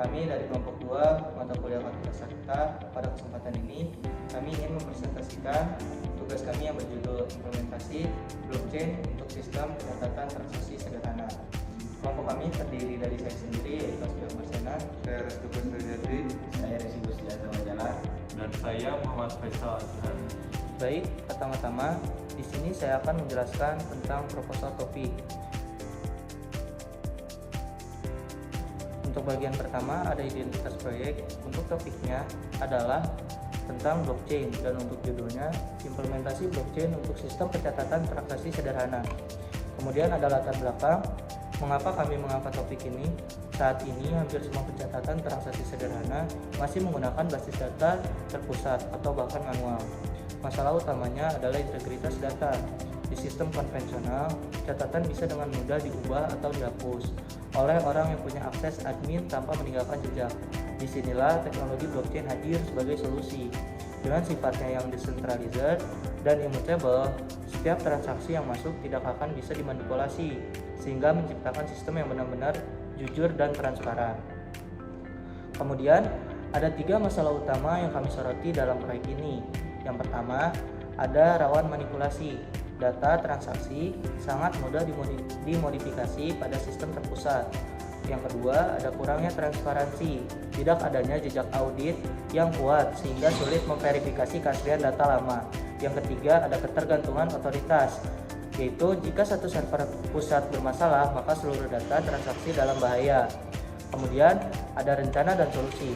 Kami dari kelompok 2 mata kuliah Fakultas Arsitektur. Pada kesempatan ini kami ingin mempresentasikan tugas kami yang berjudul implementasi blockchain untuk sistem pencatatan transaksi sederhana. Kelompok kami terdiri dari saya sendiri, yaitu Asbiah Marsena, saya Restu Basriati, saya Resi Busdianto Majalah, dan saya Muhammad Faisal Azhar. Baik, pertama-tama di sini saya akan menjelaskan tentang proposal topik. Untuk bagian pertama ada identitas proyek. Untuk topiknya adalah tentang blockchain dan untuk judulnya implementasi blockchain untuk sistem pencatatan transaksi sederhana. Kemudian ada latar belakang mengapa kami mengangkat topik ini. Saat ini hampir semua pencatatan transaksi sederhana masih menggunakan basis data terpusat atau bahkan manual. Masalah utamanya adalah integritas data. Di sistem konvensional, catatan bisa dengan mudah diubah atau dihapus oleh orang yang punya akses admin tanpa meninggalkan jejak. Disinilah teknologi blockchain hadir sebagai solusi. Dengan sifatnya yang decentralized dan immutable, setiap transaksi yang masuk tidak akan bisa dimanipulasi, sehingga menciptakan sistem yang benar-benar jujur dan transparan. Kemudian, ada 3 masalah utama yang kami soroti dalam proyek ini. Yang pertama, ada rawan manipulasi. Data transaksi sangat mudah dimodifikasi pada sistem terpusat. Yang kedua, ada kurangnya transparansi. Tidak adanya jejak audit yang kuat sehingga sulit memverifikasi keaslian data lama. Yang ketiga, ada ketergantungan otoritas, yaitu jika satu server pusat bermasalah, maka seluruh data transaksi dalam bahaya. Kemudian, ada rencana dan solusi.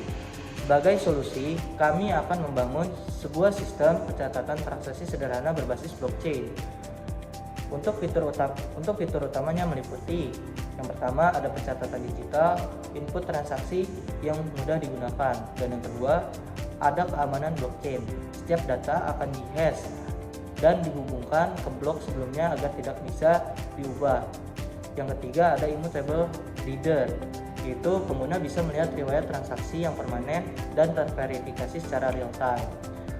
Sebagai solusi, kami akan membangun sebuah sistem pencatatan transaksi sederhana berbasis blockchain. Untuk fitur utamanya meliputi yang pertama ada pencatatan digital, input transaksi yang mudah digunakan, dan yang kedua ada keamanan blockchain. Setiap data akan dihash dan dihubungkan ke blok sebelumnya agar tidak bisa diubah. Yang ketiga ada immutable reader, yaitu pengguna bisa melihat riwayat transaksi yang permanen dan terverifikasi secara real time.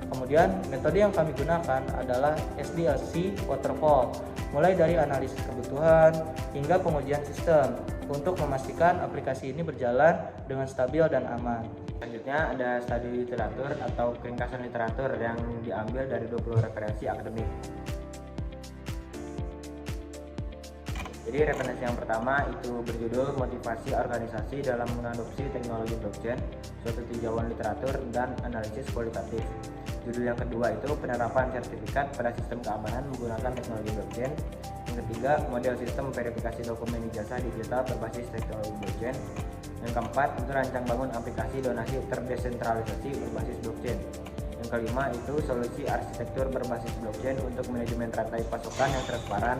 Kemudian metode yang kami gunakan adalah SDLC waterfall, mulai dari analisis kebutuhan hingga pengujian sistem untuk memastikan aplikasi ini berjalan dengan stabil dan aman. Selanjutnya ada studi literatur atau ringkasan literatur yang diambil dari 20 referensi akademik. Jadi referensi yang pertama itu berjudul Motivasi Organisasi dalam Mengadopsi Teknologi Blockchain, suatu tinjauan literatur dan analisis kualitatif. Judul yang kedua itu Penerapan Sertifikat pada Sistem Keamanan Menggunakan Teknologi Blockchain. Yang ketiga, Model Sistem Verifikasi Dokumen Ijazah Digital Berbasis Teknologi Blockchain. Yang keempat, itu Rancang Bangun Aplikasi Donasi Terdesentralisasi Berbasis Blockchain. Yang kelima, itu Solusi Arsitektur Berbasis Blockchain untuk Manajemen Rantai Pasokan yang Transparan.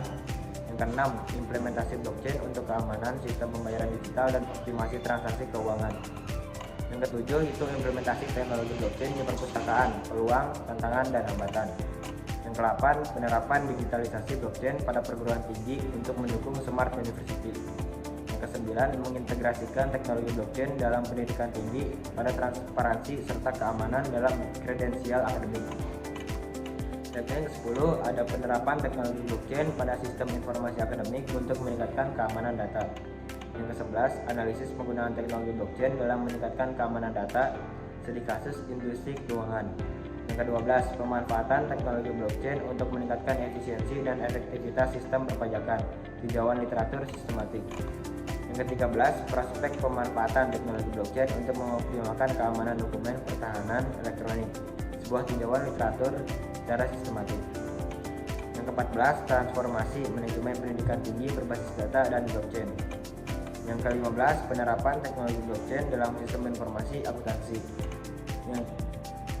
Yang keenam, Implementasi Blockchain untuk Keamanan Sistem Pembayaran Digital dan Optimasi Transaksi Keuangan. Yang ketujuh, itu Implementasi Teknologi Blockchain di Perpustakaan, Peluang, Tantangan, dan Hambatan. Yang ke-8, Penerapan Digitalisasi Blockchain pada perguruan tinggi untuk mendukung Smart University. Yang ke-9, mengintegrasikan teknologi blockchain dalam pendidikan tinggi pada transparansi serta keamanan dalam kredensial akademik. Dan yang ke-10, ada penerapan teknologi blockchain pada sistem informasi akademik untuk meningkatkan keamanan data. Yang ke-11, analisis penggunaan teknologi blockchain dalam meningkatkan keamanan data studi kasus industri keuangan. Yang ke-12, pemanfaatan teknologi blockchain untuk meningkatkan efisiensi dan efektivitas sistem perpajakan, tinjauan literatur sistematik. Yang ke-13, prospek pemanfaatan teknologi blockchain untuk mengoptimalkan keamanan dokumen pertahanan elektronik, sebuah tinjauan literatur secara sistematik. Yang ke-14, transformasi manajemen pendidikan tinggi berbasis data dan blockchain. Yang ke-15, penerapan teknologi blockchain dalam sistem informasi akuntansi.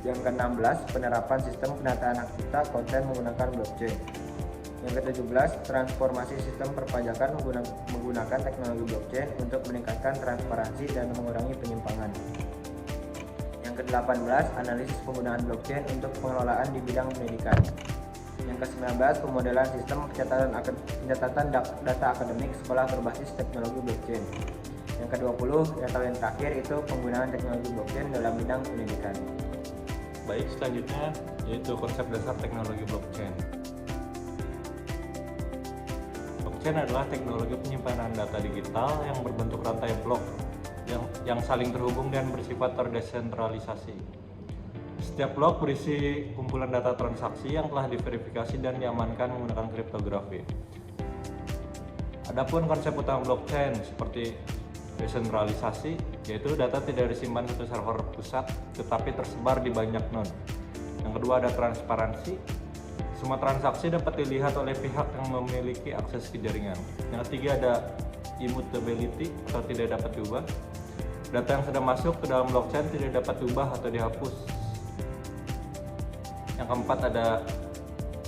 Yang ke-16, penerapan sistem penataan hak cipta konten menggunakan blockchain. Yang ke-17, transformasi sistem perpajakan menggunakan teknologi blockchain untuk meningkatkan transparansi dan mengurangi penyimpangan. Yang ke-18, analisis penggunaan blockchain untuk pengelolaan di bidang pendidikan. Yang ke-19, pemodelan sistem pencatatan data akademik sekolah berbasis teknologi blockchain. Yang ke-20, atau yang terakhir, itu penggunaan teknologi blockchain dalam bidang pendidikan. Baik, selanjutnya yaitu konsep dasar teknologi blockchain. Blockchain adalah teknologi penyimpanan data digital yang berbentuk rantai blok yang saling terhubung dan bersifat terdesentralisasi. Setiap blok berisi kumpulan data transaksi yang telah diverifikasi dan diamankan menggunakan kriptografi. Adapun konsep utama blockchain seperti desentralisasi, yaitu data tidak disimpan satu server pusat tetapi tersebar di banyak node. Yang kedua ada transparansi. Semua transaksi dapat dilihat oleh pihak yang memiliki akses ke jaringan. Yang ketiga ada immutability atau tidak dapat diubah. Data yang sudah masuk ke dalam blockchain tidak dapat diubah atau dihapus. Yang keempat ada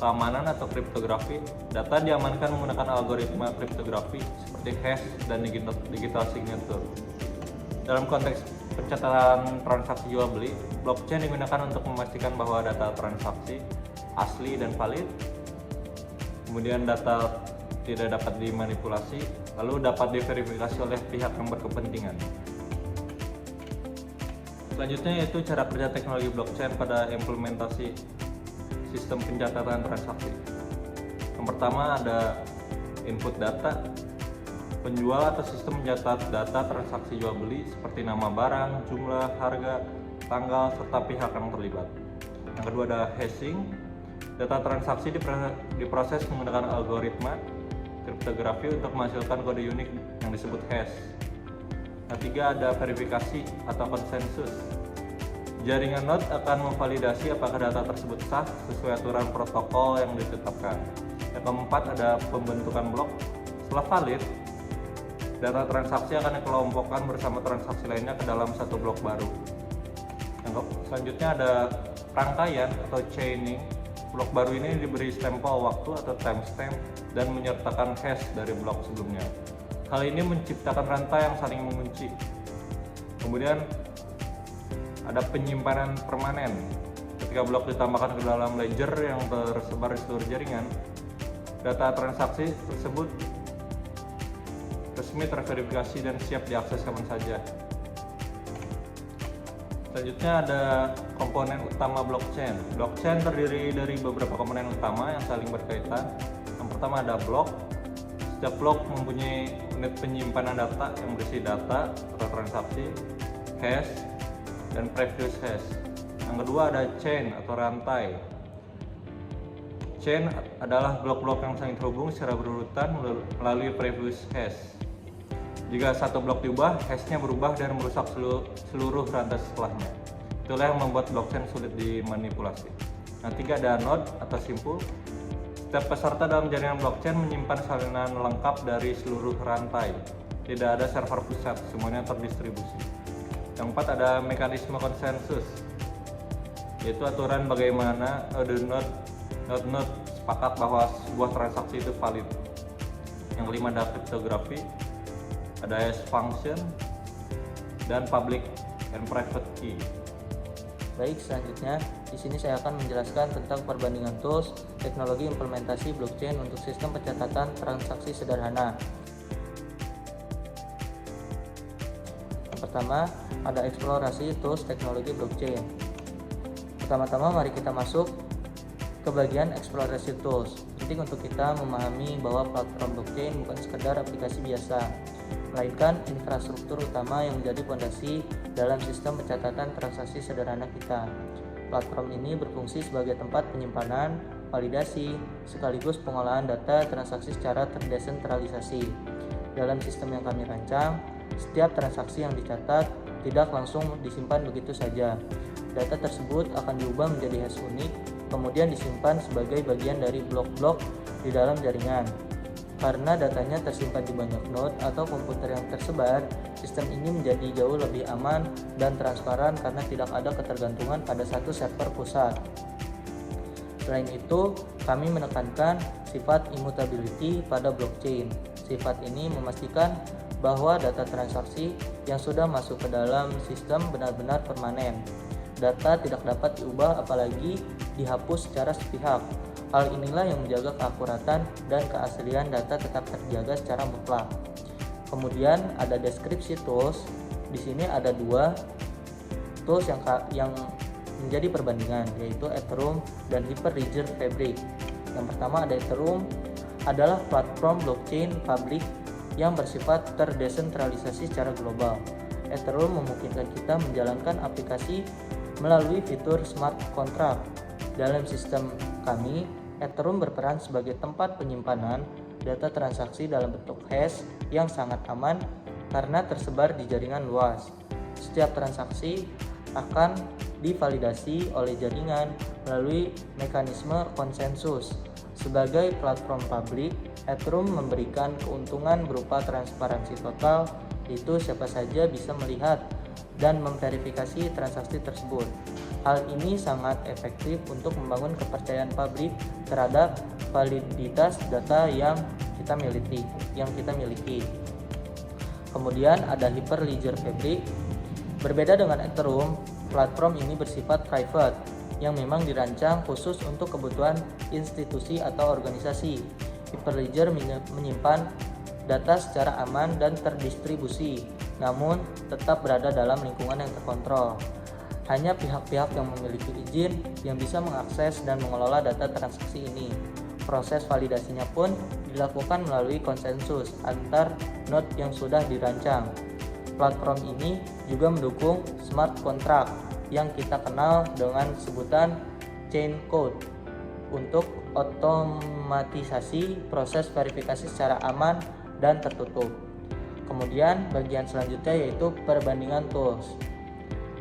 keamanan atau kriptografi. Data diamankan menggunakan algoritma kriptografi seperti hash dan digital signature. Dalam konteks pencatatan transaksi jual beli, blockchain digunakan untuk memastikan bahwa data transaksi asli dan valid. Kemudian data tidak dapat dimanipulasi, lalu dapat diverifikasi oleh pihak yang berkepentingan. Selanjutnya yaitu cara kerja teknologi blockchain pada implementasi sistem pencatatan transaksi. Yang pertama ada input data. Penjual atau sistem mencatat data transaksi jual beli seperti nama barang, jumlah, harga, tanggal, serta pihak yang terlibat. Yang kedua ada hashing. Data transaksi diproses menggunakan algoritma kriptografi untuk menghasilkan kode unik yang disebut hash. Yang ketiga ada verifikasi atau konsensus. Jaringan node akan memvalidasi apakah data tersebut sah sesuai aturan protokol yang ditetapkan. Yang keempat ada pembentukan blok. Setelah valid, data transaksi akan dikelompokkan bersama transaksi lainnya ke dalam satu blok baru. Yang selanjutnya ada rangkaian atau chaining. Blok baru ini diberi stempel waktu atau timestamp dan menyertakan hash dari blok sebelumnya. Hal ini menciptakan rantai yang saling mengunci. Kemudian ada penyimpanan permanen. Ketika blok ditambahkan ke dalam ledger yang tersebar di seluruh jaringan, data transaksi tersebut resmi terverifikasi dan siap diakses kapan saja. Selanjutnya ada komponen utama blockchain. Blockchain terdiri dari beberapa komponen utama yang saling berkaitan. Yang pertama ada blok. Setiap blok mempunyai unit penyimpanan data yang berisi data atau transaksi, hash, dan previous hash. Yang kedua ada chain atau rantai. Chain adalah blok-blok yang saling terhubung secara berurutan melalui previous hash. Jika satu blok diubah, hashnya berubah dan merusak seluruh rantai setelahnya. Itulah yang membuat blockchain sulit dimanipulasi. Yang ketiga ada node atau simpul. Setiap peserta dalam jaringan blockchain menyimpan salinan lengkap dari seluruh rantai. Tidak ada server pusat, semuanya terdistribusi. Yang keempat ada mekanisme konsensus, yaitu aturan bagaimana node sepakat bahwa sebuah transaksi itu valid. Yang kelima ada kriptografi, ada hash function, dan public and private key. Baik, selanjutnya di sini saya akan menjelaskan tentang perbandingan tools teknologi implementasi blockchain untuk sistem pencatatan transaksi sederhana. Yang pertama, ada eksplorasi tools teknologi blockchain. Pertama-tama mari kita masuk ke bagian eksplorasi tools. Penting untuk kita memahami bahwa platform blockchain bukan sekedar aplikasi biasa, melainkan infrastruktur utama yang menjadi fondasi dalam sistem pencatatan transaksi sederhana kita. Platform ini berfungsi sebagai tempat penyimpanan, validasi, sekaligus pengolahan data transaksi secara terdesentralisasi. Dalam sistem yang kami rancang, setiap transaksi yang dicatat tidak langsung disimpan begitu saja. Data tersebut akan diubah menjadi hash unik, kemudian disimpan sebagai bagian dari blok-blok di dalam jaringan. Karena datanya tersimpan di banyak node atau komputer yang tersebar, sistem ini menjadi jauh lebih aman dan transparan karena tidak ada ketergantungan pada satu server pusat. Selain itu, kami menekankan sifat immutability pada blockchain. Sifat ini memastikan bahwa data transaksi yang sudah masuk ke dalam sistem benar-benar permanen. Data tidak dapat diubah apalagi dihapus secara sepihak. Hal inilah yang menjaga keakuratan dan keaslian data tetap terjaga secara mutlak. Kemudian ada deskripsi tools. Di sini ada dua tools yang menjadi perbandingan, yaitu Ethereum dan Hyperledger Fabric. Yang pertama ada Ethereum, adalah platform blockchain publik yang bersifat terdesentralisasi secara global. Ethereum memungkinkan kita menjalankan aplikasi melalui fitur smart contract. Dalam sistem kami, Ethereum berperan sebagai tempat penyimpanan data transaksi dalam bentuk hash yang sangat aman karena tersebar di jaringan luas. Setiap transaksi akan divalidasi oleh jaringan melalui mekanisme konsensus. Sebagai platform publik, Ethereum memberikan keuntungan berupa transparansi total, yaitu siapa saja bisa melihat dan memverifikasi transaksi tersebut. Hal ini sangat efektif untuk membangun kepercayaan publik terhadap validitas data yang kita miliki. Kemudian ada Hyperledger Fabric. Berbeda dengan Ethereum, platform ini bersifat private yang memang dirancang khusus untuk kebutuhan institusi atau organisasi. Hyperledger menyimpan data secara aman dan terdistribusi, namun tetap berada dalam lingkungan yang terkontrol. Hanya pihak-pihak yang memiliki izin yang bisa mengakses dan mengelola data transaksi ini. Proses validasinya pun dilakukan melalui konsensus antar node yang sudah dirancang. Platform ini juga mendukung smart contract yang kita kenal dengan sebutan chain code untuk otomatisasi proses verifikasi secara aman dan tertutup. Kemudian bagian selanjutnya yaitu perbandingan tools.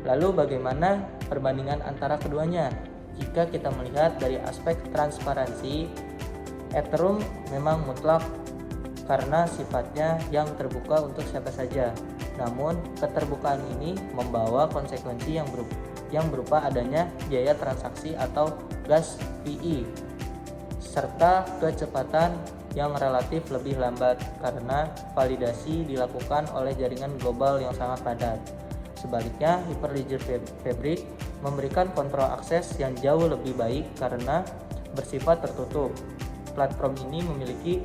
Lalu bagaimana perbandingan antara keduanya? Jika kita melihat dari aspek transparansi, Ethereum memang mutlak karena sifatnya yang terbuka untuk siapa saja. Namun, keterbukaan ini membawa konsekuensi yang berupa adanya biaya transaksi atau gas fee, serta kecepatan yang relatif lebih lambat karena validasi dilakukan oleh jaringan global yang sangat padat. Sebaliknya, Hyperledger Fabric memberikan kontrol akses yang jauh lebih baik karena bersifat tertutup. Platform ini memiliki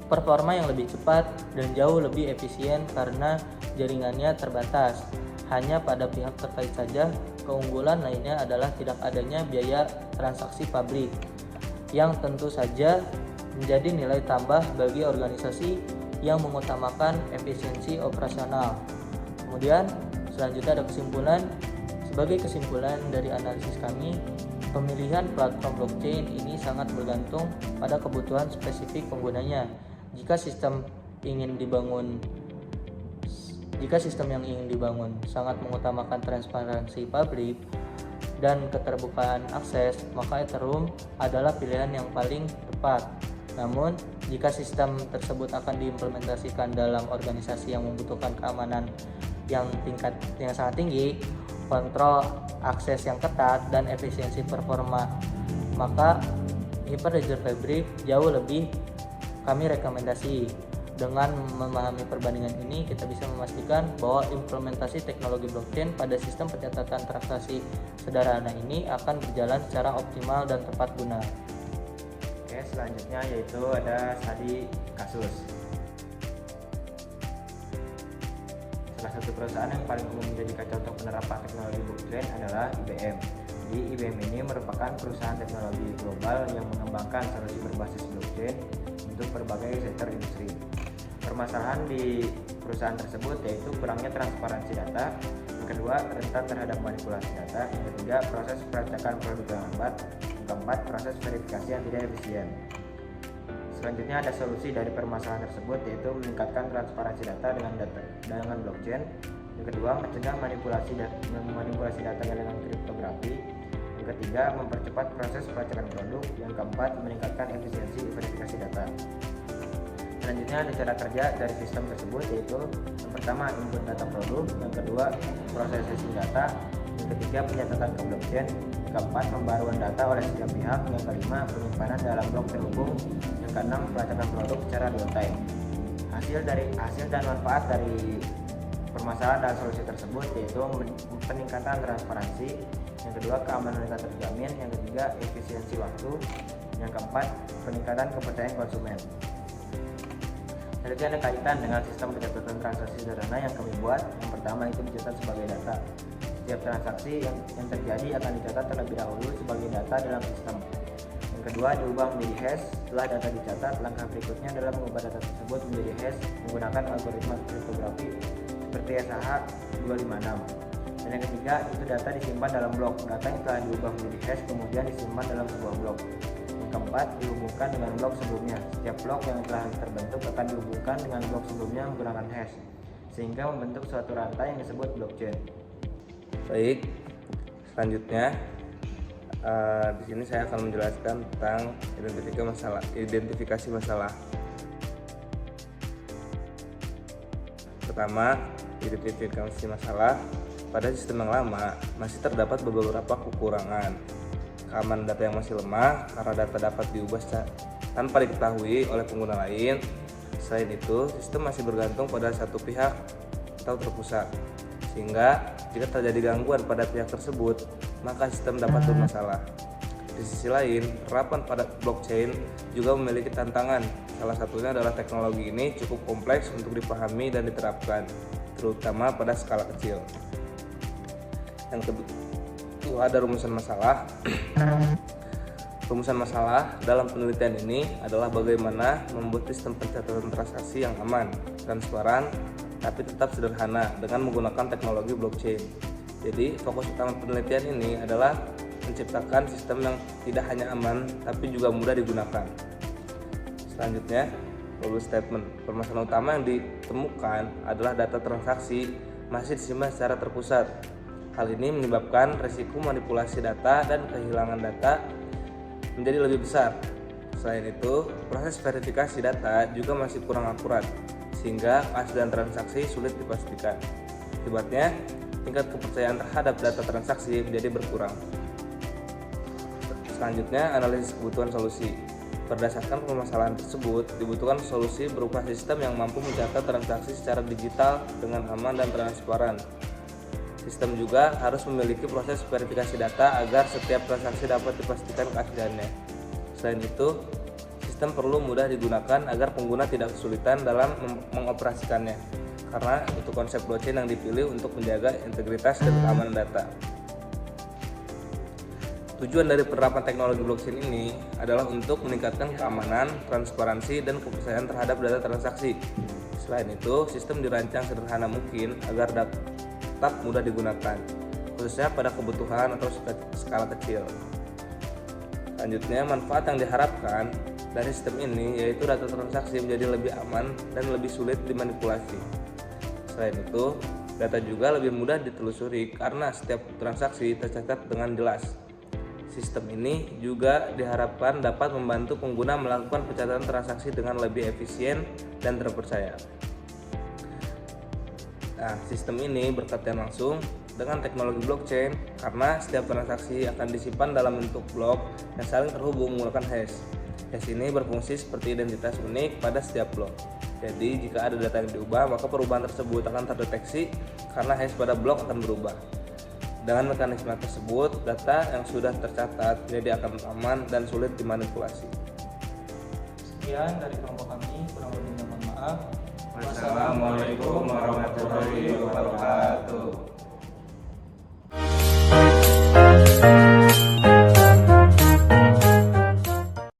performa yang lebih cepat dan jauh lebih efisien karena jaringannya terbatas. Hanya pada pihak terkait saja. Keunggulan lainnya adalah tidak adanya biaya transaksi publik, yang tentu saja menjadi nilai tambah bagi organisasi yang mengutamakan efisiensi operasional. Kemudian selanjutnya ada kesimpulan. Sebagai kesimpulan dari analisis kami, pemilihan platform blockchain ini sangat bergantung pada kebutuhan spesifik penggunanya. Jika sistem yang ingin dibangun sangat mengutamakan transparansi publik dan keterbukaan akses, maka Ethereum adalah pilihan yang paling tepat. Namun, jika sistem tersebut akan diimplementasikan dalam organisasi yang membutuhkan keamanan yang sangat tinggi, kontrol akses yang ketat, dan efisiensi performa, maka Hyperledger Fabric jauh lebih kami rekomendasi. Dengan memahami perbandingan ini, kita bisa memastikan bahwa implementasi teknologi blockchain pada sistem pencatatan transaksi sederhana ini akan berjalan secara optimal dan tepat guna. Oke, selanjutnya yaitu ada studi kasus. Salah satu perusahaan yang paling umum menjadikan contoh penerapan teknologi blockchain adalah IBM. Jadi IBM ini merupakan perusahaan teknologi global yang mengembangkan solusi berbasis blockchain untuk berbagai sektor industri. Permasalahan di perusahaan tersebut yaitu kurangnya transparansi data, yang kedua rentan terhadap manipulasi data, yang ketiga proses pelacakan produk yang lambat, yang keempat proses verifikasi yang tidak efisien. Selanjutnya ada solusi dari permasalahan tersebut yaitu meningkatkan transparansi data dengan blockchain, yang kedua mencegah manipulasi data dengan kriptografi, yang ketiga mempercepat proses pelacakan produk, yang keempat meningkatkan efisiensi verifikasi data. Selanjutnya ada cara kerja dari sistem tersebut yaitu yang pertama input data produk, yang kedua processing data, yang ketiga pencatatan ke blockchain, yang keempat pembaruan data oleh setiap pihak, yang kelima penyimpanan dalam blok terhubung, yang keenam pelacakan produk secara real time. Hasil dan manfaat dari permasalahan dan solusi tersebut yaitu peningkatan transparansi, yang kedua keamanan data terjamin, yang ketiga efisiensi waktu, yang keempat peningkatan kepercayaan konsumen. Selanjutnya ada kaitan dengan sistem pencatatan transaksi sederhana yang kami buat. Yang pertama itu dicatat sebagai data. Setiap transaksi yang terjadi akan dicatat terlebih dahulu sebagai data dalam sistem. Yang kedua diubah menjadi hash. Setelah data dicatat, langkah berikutnya adalah mengubah data tersebut menjadi hash menggunakan algoritma kriptografi seperti SHA 256. Dan yang ketiga itu data disimpan dalam blok. Data yang telah diubah menjadi hash kemudian disimpan dalam sebuah blok. Yang keempat, dihubungkan dengan blok sebelumnya. Setiap blok yang telah terbentuk akan dihubungkan dengan blok sebelumnya menggunakan hash, sehingga membentuk suatu rantai yang disebut blockchain. Baik, selanjutnya di sini saya akan menjelaskan tentang identifikasi masalah. Pertama, identifikasi masalah. Pada sistem yang lama masih terdapat beberapa kekurangan. Keamanan data yang masih lemah karena data dapat diubah tanpa diketahui oleh pengguna lain. Selain itu, sistem masih bergantung pada satu pihak atau terpusat, sehingga jika terjadi gangguan pada pihak tersebut, maka sistem dapat bermasalah. Di sisi lain, penerapan pada blockchain juga memiliki tantangan. Salah satunya adalah teknologi ini cukup kompleks untuk dipahami dan diterapkan, terutama pada skala kecil. Yang kedua ada rumusan masalah. Rumusan masalah dalam penelitian ini adalah bagaimana membuat sistem pencatatan transaksi yang aman, transparan, tapi tetap sederhana dengan menggunakan teknologi blockchain. Jadi fokus utama penelitian ini adalah menciptakan sistem yang tidak hanya aman tapi juga mudah digunakan. Selanjutnya, rule statement. Permasalahan utama yang ditemukan adalah data transaksi masih disimpan secara terpusat. Hal ini menyebabkan risiko manipulasi data dan kehilangan data menjadi lebih besar. Selain itu, proses verifikasi data juga masih kurang akurat, sehingga keaslian transaksi sulit dipastikan. Akibatnya, tingkat kepercayaan terhadap data transaksi menjadi berkurang. Selanjutnya, analisis kebutuhan solusi. Berdasarkan permasalahan tersebut, dibutuhkan solusi berupa sistem yang mampu mencatat transaksi secara digital dengan aman dan transparan. Sistem juga harus memiliki proses verifikasi data agar setiap transaksi dapat dipastikan keasliannya. Selain itu, sistem perlu mudah digunakan agar pengguna tidak kesulitan dalam mengoperasikannya, karena itu konsep blockchain yang dipilih untuk menjaga integritas dan keamanan data. Tujuan dari penerapan teknologi blockchain ini adalah untuk meningkatkan keamanan, transparansi, dan kepercayaan terhadap data transaksi. Selain itu, sistem dirancang sederhana mungkin agar tetap mudah digunakan, khususnya pada kebutuhan atau skala kecil. Selanjutnya, manfaat yang diharapkan dari sistem ini yaitu data transaksi menjadi lebih aman dan lebih sulit dimanipulasi. Selain itu, data juga lebih mudah ditelusuri karena setiap transaksi tercatat dengan jelas. Sistem ini juga diharapkan dapat membantu pengguna melakukan pencatatan transaksi dengan lebih efisien dan terpercaya. Nah, sistem ini berkaitan langsung dengan teknologi blockchain karena setiap transaksi akan disimpan dalam bentuk blok yang saling terhubung menggunakan hash. Hash ini berfungsi seperti identitas unik pada setiap blok. Jadi, jika ada data yang diubah, maka perubahan tersebut akan terdeteksi karena hash pada blok akan berubah. Dengan mekanisme tersebut, data yang sudah tercatat jadi akan aman dan sulit dimanipulasi. Sekian dari kelompok kami, kurang lebihnya mohon maaf. Wassalamualaikum warahmatullahi wabarakatuh.